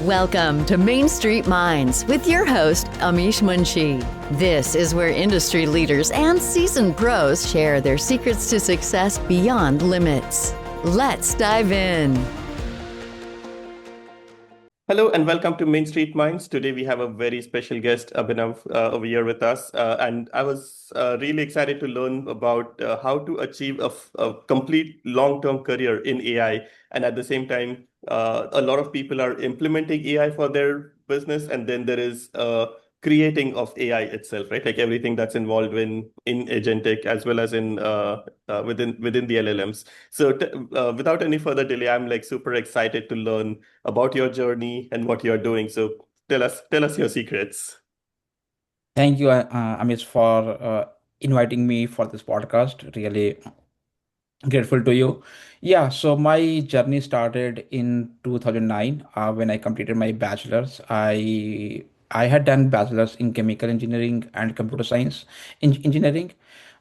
Welcome to Main Street Minds with your host, Amish Munshi. This is where industry leaders and seasoned pros share their secrets to success beyond limits. Let's dive in. Hello and welcome to Main Street Minds. Today we have a very special guest, Abhinav, over here with us. And I was really excited to learn about how to achieve a complete long-term career in AI. And at the same time, a lot of people are implementing AI for their business. And then there is creating of AI itself, right? Like everything that's involved in Agentech as well as in within the LLMs. So without any further delay, I'm like super excited to learn about your journey and what you're doing. So tell us your secrets. Thank you, Amish, for inviting me for this podcast. Really grateful to you. Yeah, so my journey started in 2009 when I completed my bachelor's. I had done bachelor's in chemical engineering and computer science engineering.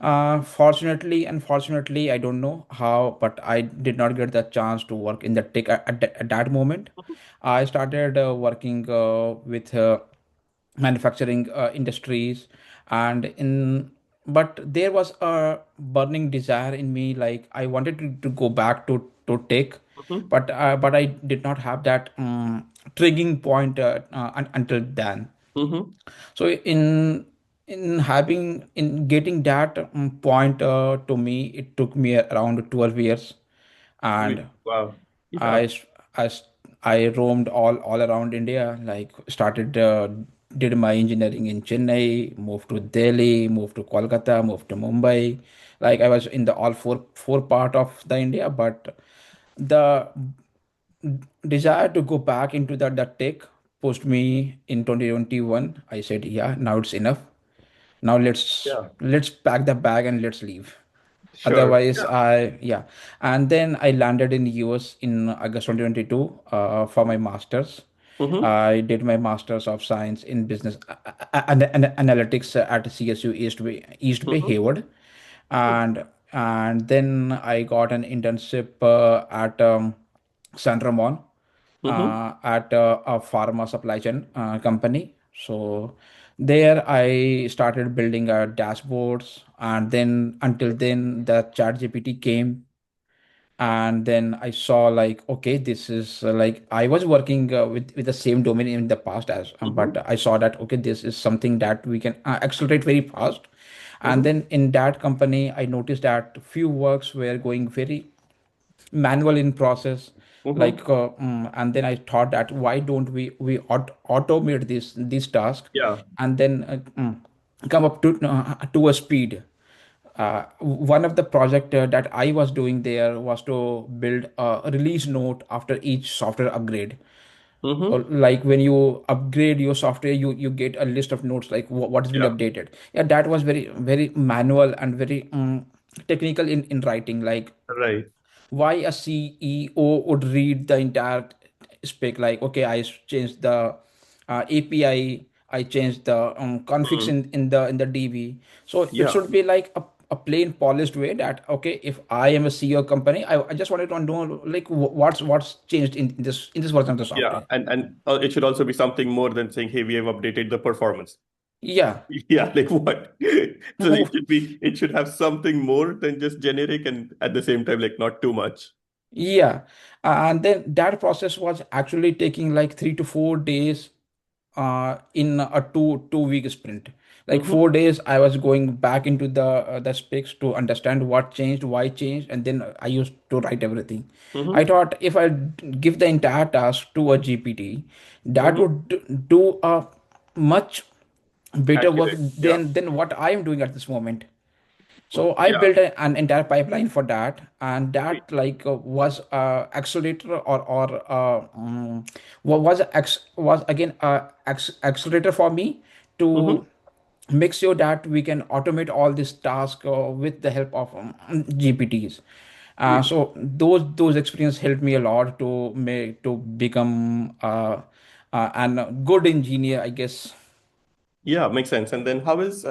Fortunately, unfortunately, I don't know how, but I did not get the chance to work in the tech at that moment. I started working with manufacturing industries, and in but there was a burning desire in me, like I wanted to go back to tech, Mhm, but I did not have that triggering point until then. mhm. So in getting that point to me, it took me around 12 years. And Wow. I Yeah. s- I s- I roamed all around India. Like started did my engineering in Chennai, moved to Delhi, moved to Kolkata, moved to Mumbai. Like I was in the all four part of the India, but the desire to go back into that tech pushed me in 2021. I said, yeah, now it's enough. Now Yeah. let's pack the bag and let's leave. Sure. Otherwise, Yeah. yeah. And then I landed in US in August 2022 for my master's. Mm-hmm. I did my master's of science in business and analytics at CSU East Bay Mm-hmm. Hayward. And then I got an internship at San Ramon Mm-hmm. at a pharma supply chain company. So there I started building dashboards, and then until then the chat GPT came. And then I saw, like, okay, this is like I was working with the same domain in the past as but Mm-hmm. I saw that, okay, this is something that we can accelerate very fast. And Mm-hmm. then in that company I noticed that few works were going very manual in process, Mm-hmm. like and then I thought that why don't we automate this task, Yeah. and then come up to a speed. One of the project that I was doing there was to build a release note after each software upgrade. Or Mm-hmm. like when you upgrade your software, you get a list of notes, like what has been Yeah. updated. Yeah, that was very manual and very technical in writing. Like Right. why a CEO would read the entire spec, like, okay, I changed the API, I changed the configs Mm. in the DB. So it Yeah. should be like a plain polished way that, okay, if I am a CEO company, I just wanted to know, like, what's changed in this version of the Yeah. software. And it should also be something more than saying, hey, we have updated the performance. Yeah. Yeah, like what? So it should have something more than just generic and at the same time, like not too much. Yeah. And then that process was actually taking like 3 to 4 days in a two week sprint. Like Mm-hmm. 4 days, I was going back into the specs to understand what changed, why changed, and then I used to write everything. I Mm-hmm. thought if I give the entire task to a GPT, that Mm-hmm. would do a much better work Accurate. Yeah. than what I am doing at this moment. So I Yeah. built an entire pipeline for that, and that, like, was accelerator, was again accelerator for me Mm-hmm. to make sure that we can automate all this task with the help of GPTs. Sweet. So those experience helped me a lot to become an good engineer, I guess. Yeah, makes sense. And then how is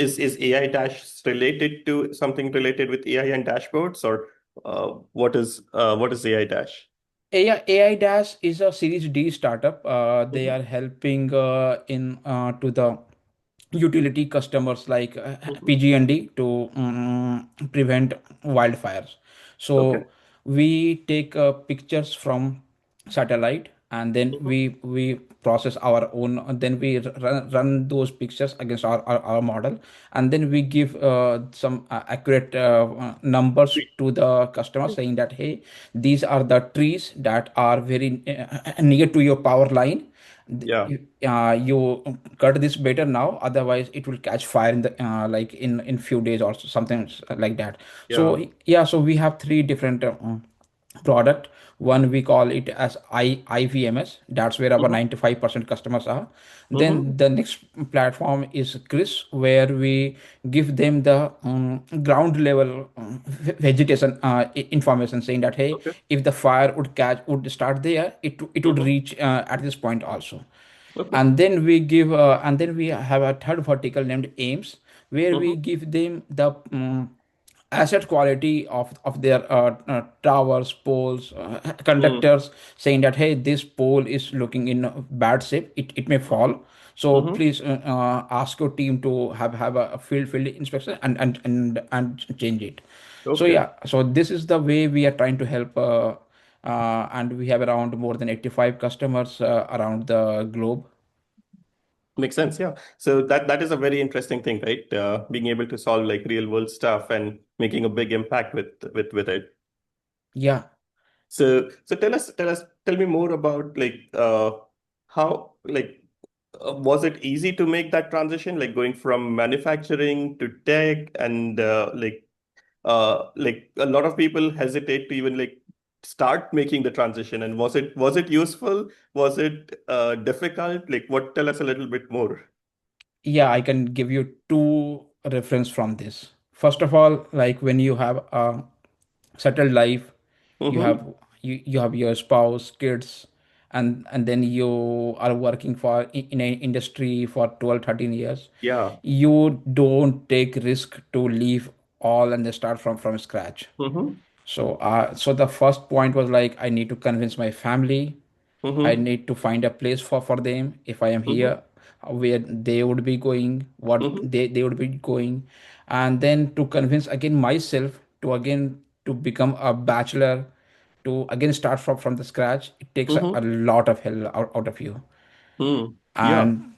is AI Dash related to something related with AI and dashboards or what is AI Dash? AI Dash is a Series D startup. They Mm-hmm. are helping in to the utility customers like Mm-hmm. PG&D to prevent wildfires. Okay. So we take pictures from satellite, and then Mm-hmm. we process our own, and then we run those pictures against our model, and then we give some accurate numbers Sweet. to the customer saying that, hey, these are the trees that are very near to your power line. Yeah. You cut this better now, otherwise it will catch fire in the like in few days or something like that. Yeah. So yeah, so we have three different product. One we call it as IVMS. That's where our Mm-hmm. 95% customers are. Mm-hmm. Then the next platform is Chris, where we give them the ground level vegetation information, saying that, hey, Okay. if the fire would start there, it would Mm-hmm. reach at this point also. Okay. And then we have a third vertical named aims, where we Mm-hmm. give them the asset quality of their towers, poles, Mm-hmm. conductors, saying that, hey, this pole is looking in bad shape, it may fall, so Mm-hmm. please ask your team to have a field inspection and change it. So Okay. yeah, so this is the way we are trying to help, and we have around more than 85 customers around the globe. Makes sense. Yeah. So that is a very interesting thing, right? Being able to solve like real world stuff and making a big impact with it. Yeah. So tell me more about like how like was it easy to make that transition, like going from manufacturing to tech, and like a lot of people hesitate to even like start making the transition. And was it useful? Was it difficult? Like what? Tell us a little bit more. Yeah, I can give you two reference from this. First of all, like when you have a settled life, you have Mm-hmm. you have your spouse, kids, and then you are working for in an industry for 12, 13 years. Yeah. You don't take risk to leave all and then start from scratch. Mm-hmm. So the first point was like, I need to convince my family. I Mm-hmm. need to find a place for them if I am Mm-hmm. here, where they would be going, what Mm-hmm. they would be going, and then to convince again myself to again to become a bachelor, to again start from the scratch. It takes a Mm-hmm. lot of hell out of you. Mm. Yeah. And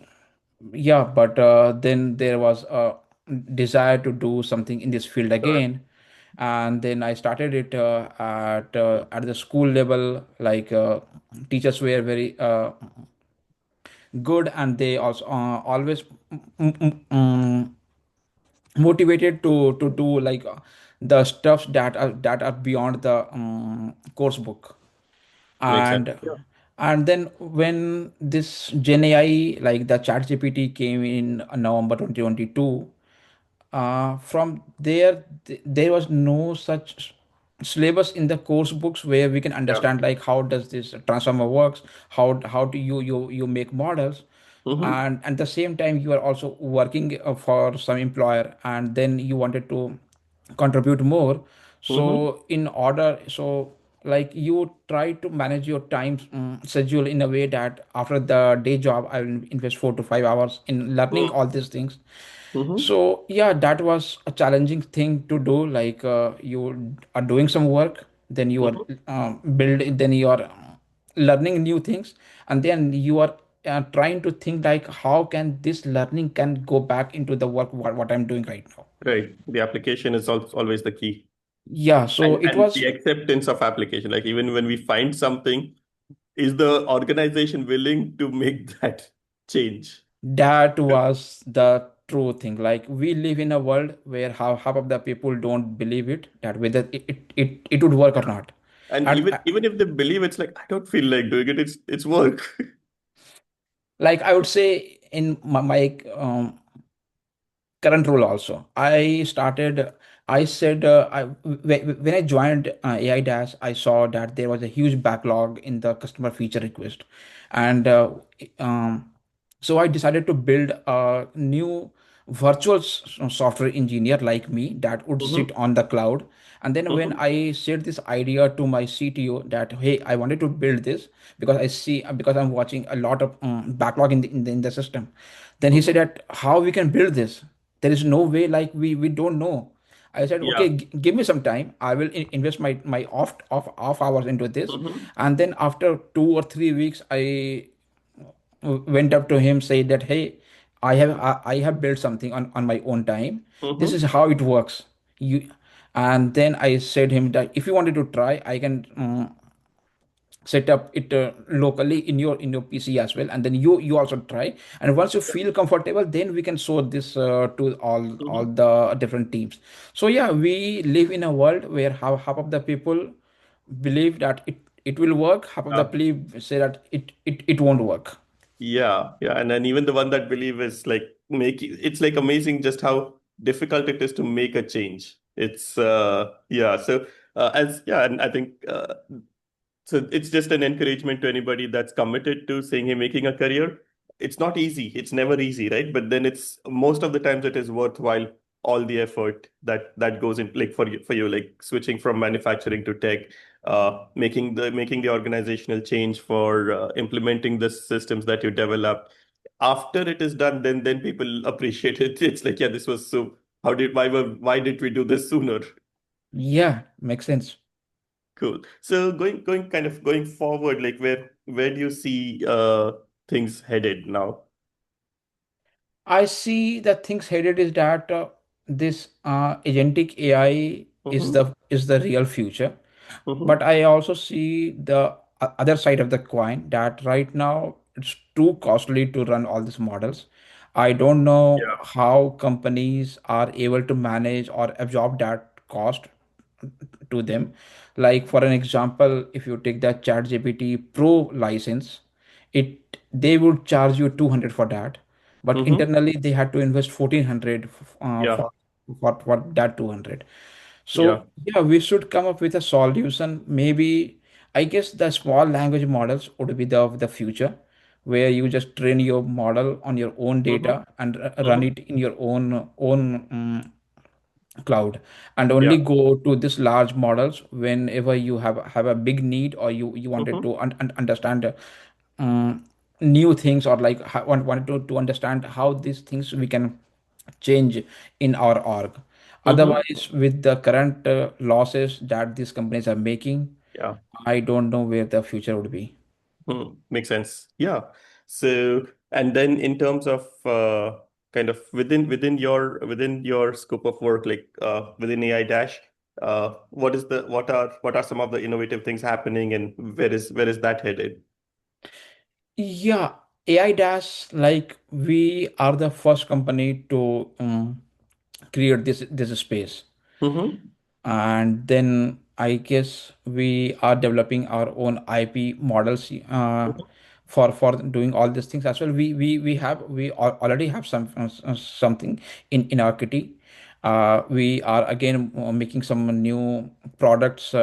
yeah, but then there was a desire to do something in this field Correct. again, and then I started it at the school level. Like teachers were very good, and they also always mm, mm, mm, motivated to do like the stuffs that are beyond the course book. Makes sense. and Yeah. and then when this Gen AI, like the chat GPT, came in November 2022, from there there was no such syllabus in the course books where we can Yeah. understand like how does this transformer works, how do you make models. Mm-hmm. And at the same time you are also working for some employer, and then you wanted to contribute more. Mm-hmm. So in order, so like you try to manage your time schedule in a way that after the day job I will invest 4 to 5 hours in learning all these things. Mm-hmm. So yeah, that was a challenging thing to do. Like you are doing some work, then you are Mm-hmm. then you are learning new things, and then you are trying to think like how can this learning can go back into the work what I'm doing right now. Right. The application is always the key. Yeah, so it And was the acceptance of application. Like even when we find something, is the organization willing to make that change? that was the true thing. Like we live in a world where half of the people don't believe it, that whether it would work or not. And And even if they believe, it's like I don't feel like doing it. It's work. like I would say in my current role also, I said when I joined AI Dash, I saw that there was a huge backlog in the customer feature request. And um, so I decided to build a new software engineer like me that would sit Mm-hmm. on the cloud. And then when Mm-hmm. I said this idea to my CTO that, hey, I wanted to build this because I see, because I'm watching a lot of backlog in the system. Then he said Mm-hmm. that how we can build this. There is no way, like we don't know. I said, Yeah. okay, give me some time. I will invest my off hours into this. Mm-hmm. And then after 2 or 3 weeks, I went up to him, said that, hey, I have built something on my own time. This is Mm-hmm. how it works. You And then I said him that if you wanted to try, I can set up it locally in your PC as well, and then you also try. And once you feel comfortable, then we can show this to all Mm-hmm. the different teams. So yeah, we live in a world where half of the people believe that it will work, half of the Yeah. people say that it won't work. Yeah, yeah, and then even the one that believe is like making it's like amazing just how difficult it is to make a change. It's yeah, so as yeah, and I think so it's just an encouragement to anybody that's committed to saying, hey, making a career. It's not easy. It's never easy, right? But then it's most of the times it is worthwhile all the effort that goes in, like for you, like switching from manufacturing to tech, making the organizational change for implementing the systems that you develop. After it is done, then people appreciate it. It's like, yeah, this was so. Why did we do this sooner? Yeah, makes sense. Cool. So going forward, like where do you see things headed now? I see that things headed is that this agentic AI Mm-hmm. is the real future. Mm-hmm. But I also see the other side of the coin, that right now it's too costly to run all these models. I don't know Yeah. how companies are able to manage or absorb that cost to them. Like for an example, if you take the ChatGPT Pro license, they would charge you 200 for that, but Mm-hmm. internally they had to invest 1400 Yeah. for that 200. Yeah. So yeah, we should come up with a solution. Maybe I guess the small language models would be the future, where you just train your model on your own Mm-hmm. data and run Mm-hmm. it in your own cloud, and only Yeah. go to this large models whenever you have a big need, or you wanted Mm-hmm. to understand um, new things, or like wanted to understand how these things we can change in our org. Mm-hmm. Otherwise, with the current losses that these companies are making, Yeah. I don't know where the future would be. Hmm. Makes sense. Yeah. So and then in terms of kind of within your scope of work, like within AI Dash, what are some of the innovative things happening, and where is that headed? Yeah, AI Dash, like we are the first company to create this space. Mm-hmm. And then I guess we are developing our own IP models for doing all these things as well. We already have something in our kitty. We are again making some new products,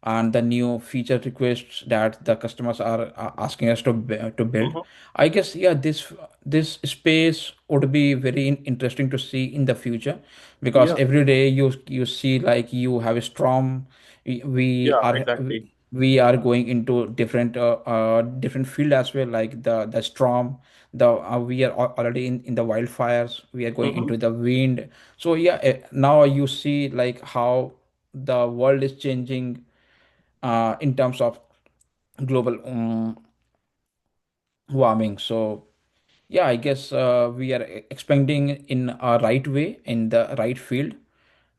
and the new feature requests that the customers are asking us to build. Mm-hmm. I guess yeah, this space would be very interesting to see in the future, because Yeah. every day you see, like you have a storm. We Yeah. are Exactly. we are going into different field as well, like the storm. We are already in the wildfires. We are going into Mm-hmm. the wind. So yeah, now you see like how the world is changing in terms of global warming. So yeah, I guess we are expanding in a right way, in the right field.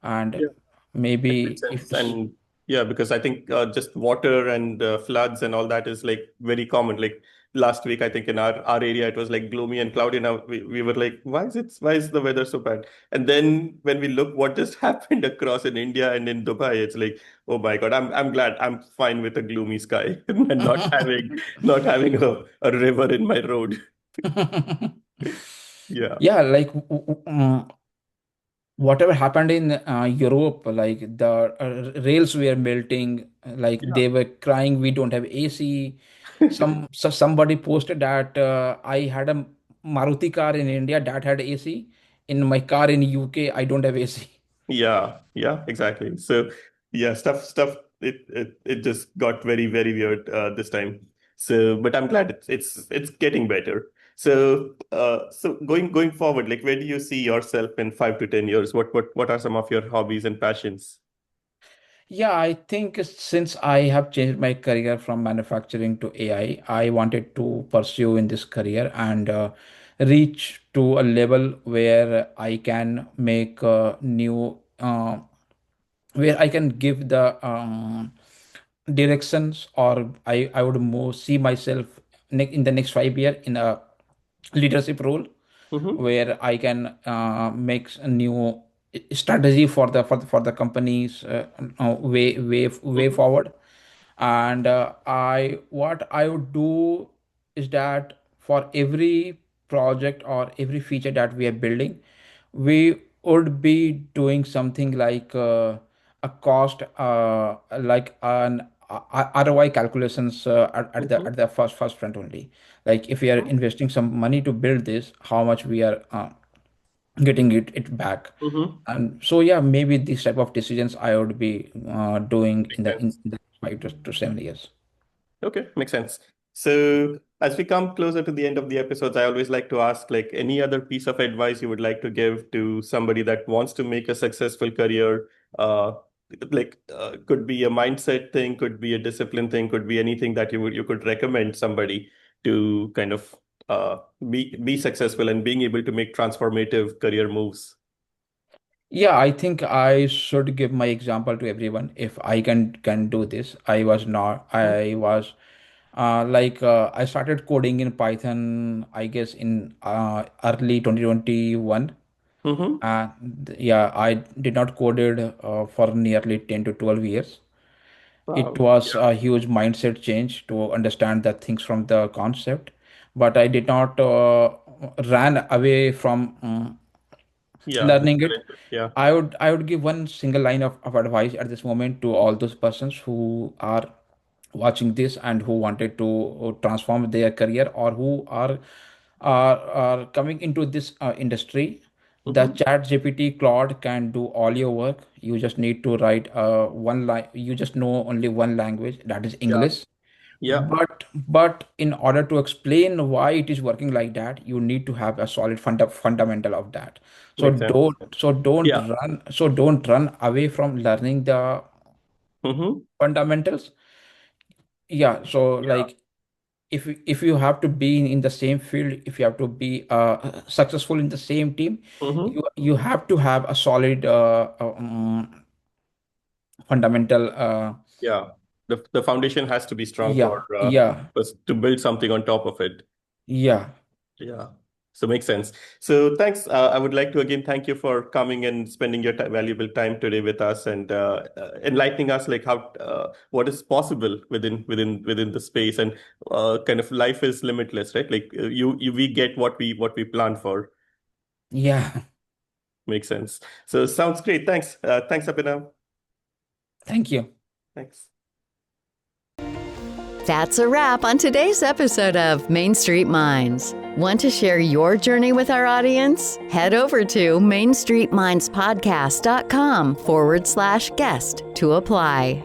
And It makes maybe if sense. And yeah, because I think just water and floods and all that is like very common. Like last week, I think in our area, it was like gloomy and cloudy. Now we were like, why is the weather so bad? And then when we look what just happened across in India and in Dubai, it's like, oh my God, I'm glad I'm fine with a gloomy sky and not having a river in my road. Yeah. yeah, like whatever happened in Europe, like the rails were melting, like Yeah. they were crying, we don't have AC. Somebody posted that I had a Maruti car in India that had AC. in my car in UK, I don't have AC. Yeah, exactly. So yeah, stuff. It just got very very weird this time. So, but I'm glad it's getting better. So so going forward, like where do you see yourself in 5 to 10 years? What are some of your hobbies and passions? Yeah, I think since I have changed my career from manufacturing to AI, I wanted to pursue in this career and reach to a level where I can make new, where I can give the directions, or I would more see myself in the next 5 year in a leadership role Mm-hmm. where I can make a new strategy for the company's way Mm-hmm. forward. And I what I would do is that for every project or every feature that we are building, we would be doing something like a cost, like an ROI calculations Mm-hmm. at the first front only. Like if we are investing some money to build this, how much we are getting it back. Mm-hmm. And so yeah, maybe these type of decisions I would be doing Makes in sense. the 5 to 7 years. Okay, makes sense. So as we come closer to the end of the episodes, I always like to ask like any other piece of advice you would like to give to somebody that wants to make a successful career. Uh, could be a mindset thing, could be a discipline thing, could be anything that you could recommend somebody to kind of be successful and being able to make transformative career moves. Yeah, I think I should give my example to everyone. If I can do this, I was not. I was I started coding in Python, I guess in early 2021. Mm-hmm. Yeah, I did not code it for nearly 10 to 12 years. It Wow. was Yeah. a huge mindset change to understand the things from the concept, but I did not ran away from Yeah. learning it. Yeah. I would give one single line of advice at this moment to all those persons who are watching this and who wanted to transform their career, or who are coming into this industry. The Mm-hmm. chat GPT Claude can do all your work. You just need to write one line. You just know only one language, that is Yeah. English. Yeah. But in order to explain why it is working like that, you need to have a solid fundamental of that. So Makes sense. Yeah. don't run away from learning the Mm-hmm. fundamentals. Yeah, so Yeah. like if you have to be in the same field, if you have to be successful in the same team, Mm-hmm. you have to have a solid fundamental. Yeah. The foundation has to be strong Yeah, for yeah, us to build something on top of it. yeah. Yeah. So makes sense. So thanks. I would like to again thank you for coming and spending your valuable time today with us and enlightening us like how what is possible within the space and kind of life is limitless, right? Like you we get what we plan for. Yeah. Makes sense. So sounds great. Thanks. Thanks, Abhinav. Thank you. Thanks. That's a wrap on today's episode of Main Street Minds. Want to share your journey with our audience? Head over to MainStreetMindsPodcast.com/guest to apply.